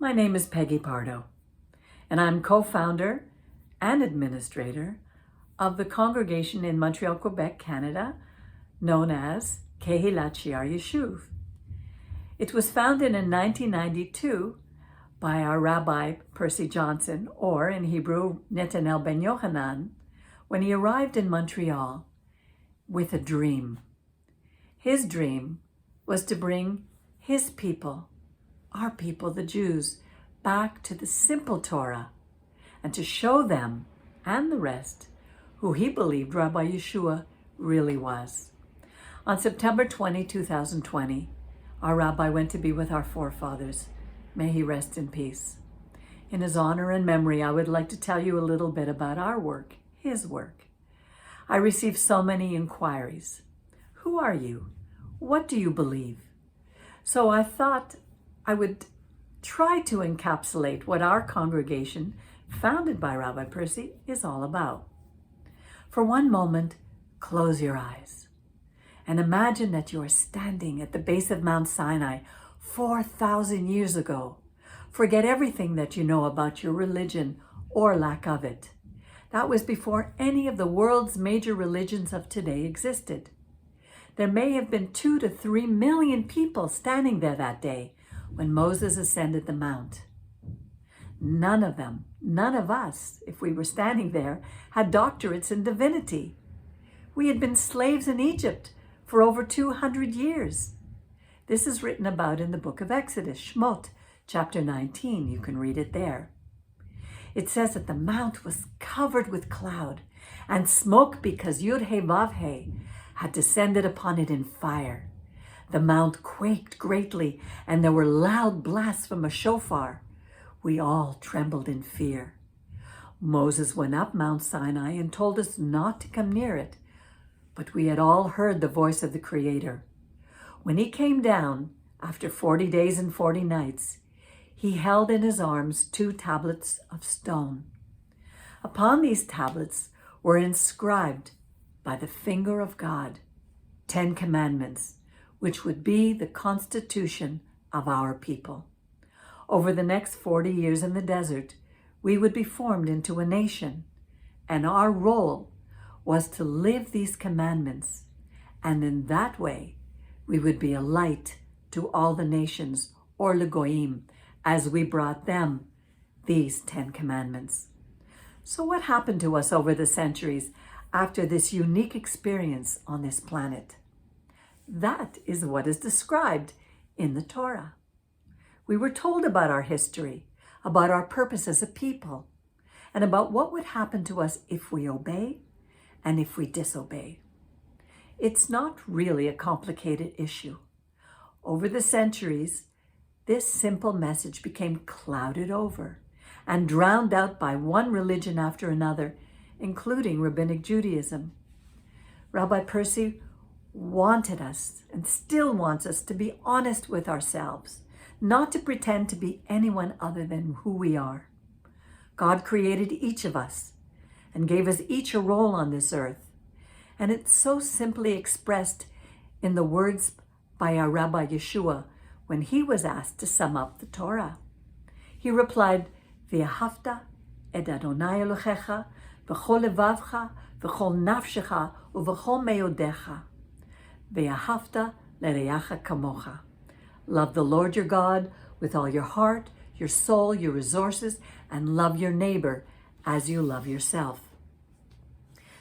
My name is Peggy Pardo, and I'm co-founder and administrator of the congregation in Montreal, Quebec, Canada, known as Shear Yashuv. It was founded in 1992 by our Rabbi Percy Johnson, or in Hebrew, Netanel ben Yochanan, when he arrived in Montreal with a dream. His dream was to bring his people, our people, the Jews, back to the simple Torah and to show them and the rest who he believed Rabbi Yeshua really was. On September 20, 2020, our rabbi went to be with our forefathers. May he rest in peace. In his honor and memory, I would like to tell you a little bit about our work, his work. I received so many inquiries. Who are you? What do you believe? So I thought I would try to encapsulate what our congregation, founded by Rabbi Percy, is all about. For one moment, close your eyes and imagine that you are standing at the base of Mount Sinai 4,000 years ago. Forget everything that you know about your religion or lack of it. That was before any of the world's major religions of today existed. There may have been 2 to 3 million people standing there that day when Moses ascended the mount. None of them, none of us, if we were standing there, had doctorates in divinity. We had been slaves in Egypt for over 200 years. This is written about in the book of Exodus, Shmot, chapter 19. You can read it there. It says that the mount was covered with cloud and smoke because Yud-He-Vav-He had descended upon it in fire. The mount quaked greatly, and there were loud blasts from a shofar. We all trembled in fear. Moses went up Mount Sinai and told us not to come near it, but we had all heard the voice of the Creator. When he came down, after 40 days and 40 nights, he held in his arms 2 tablets of stone. Upon these tablets were inscribed by the finger of God 10 commandments, which would be the constitution of our people. Over the next 40 years in the desert, we would be formed into a nation, and our role was to live these commandments, and in that way, we would be a light to all the nations, or Legoim, as we brought them these 10 commandments. So what happened to us over the centuries after this unique experience on this planet? That is what is described in the Torah. We were told about our history, about our purpose as a people, and about what would happen to us if we obey and if we disobey. It's not really a complicated issue. Over the centuries, this simple message became clouded over and drowned out by one religion after another, including Rabbinic Judaism. Rabbi Percy wanted us and still wants us to be honest with ourselves, not to pretend to be anyone other than who we are. God created each of us and gave us each a role on this earth. And it's so simply expressed in the words by our Rabbi Yeshua when he was asked to sum up the Torah. He replied, V'ahavta et Adonai Elohecha v'chol levavcha v'chol nafshecha u'v'chol meodecha v'ahavta l'reacha kamocha. Love the Lord your God with all your heart, your soul, your resources, and love your neighbor as you love yourself.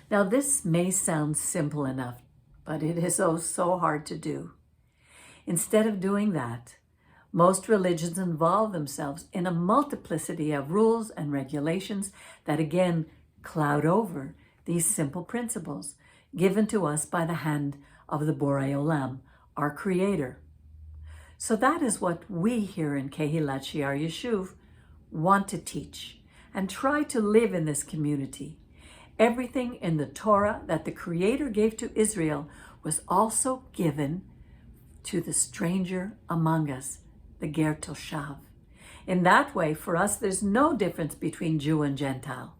Now this may sound simple enough, but it is so hard to do. Instead of doing that, most religions involve themselves in a multiplicity of rules and regulations that again cloud over these simple principles given to us by the hand of the Borei Olam, our Creator. So that is what we here in Shear Yashuv want to teach and try to live in this community. Everything in the Torah that the Creator gave to Israel was also given to the stranger among us, the Ger Toshav. In that way, for us, there's no difference between Jew and Gentile.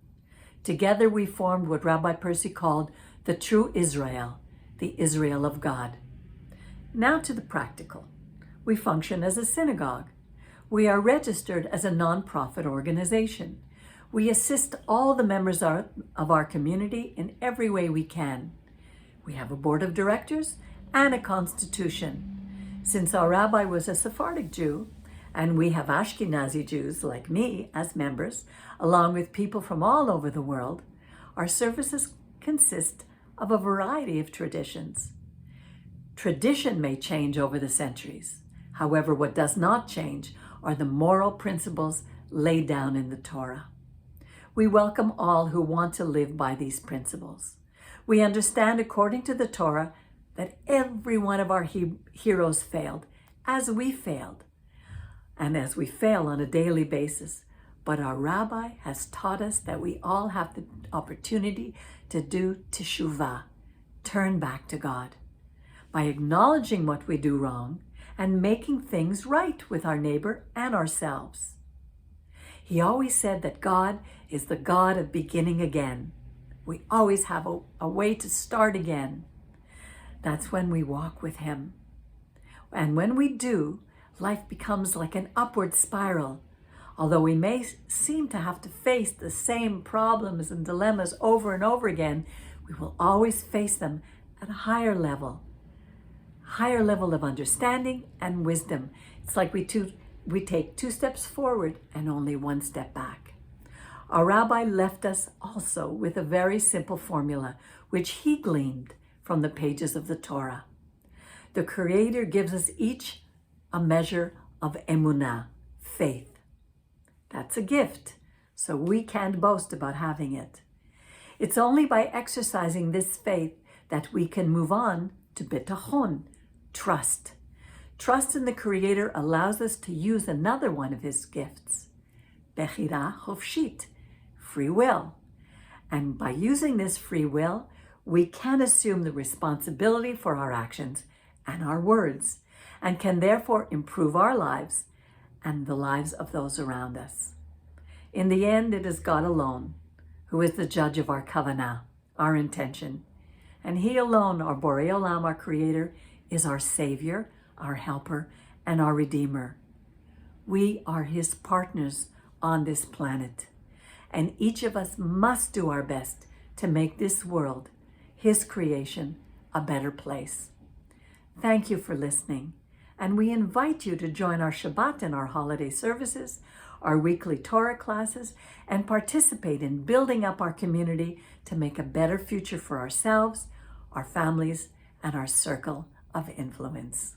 Together we formed what Rabbi Percy called the true Israel, the Israel of God. Now to the practical. We function as a synagogue. We are registered as a nonprofit organization. We assist all the members of our community in every way we can. We have a board of directors and a constitution. Since our rabbi was a Sephardic Jew, and we have Ashkenazi Jews like me as members, along with people from all over the world, our services consist of a variety of traditions. Tradition may change over the centuries. However, what does not change are the moral principles laid down in the Torah. We welcome all who want to live by these principles. We understand, according to the Torah, that every one of our heroes failed, as we failed, and as we fail on a daily basis. But our rabbi has taught us that we all have the opportunity to do teshuvah, turn back to God, by acknowledging what we do wrong and making things right with our neighbor and ourselves. He always said that God is the God of beginning again. We always have a way to start again. That's when we walk with him. And when we do, life becomes like an upward spiral. Although we may seem to have to face the same problems and dilemmas over and over again, we will always face them at a higher level of understanding and wisdom. It's like we take 2 steps forward and only 1 step back. Our rabbi left us also with a very simple formula, which he gleaned from the pages of the Torah. The Creator gives us each a measure of emunah, faith. That's a gift, so we can't boast about having it. It's only by exercising this faith that we can move on to bitachon, trust. Trust in the Creator allows us to use another one of his gifts, bechira chofshit, free will. And by using this free will, we can assume the responsibility for our actions and our words, and can therefore improve our lives and the lives of those around us. In the end, it is God alone who is the judge of our kavanah, our intention. And he alone, our Borei Olam, our Creator, is our Savior, our Helper, and our Redeemer. We are his partners on this planet, and each of us must do our best to make this world, his creation, a better place. Thank you for listening, and we invite you to join our Shabbat and our holiday services, our weekly Torah classes, and participate in building up our community to make a better future for ourselves, our families, and our circle of influence.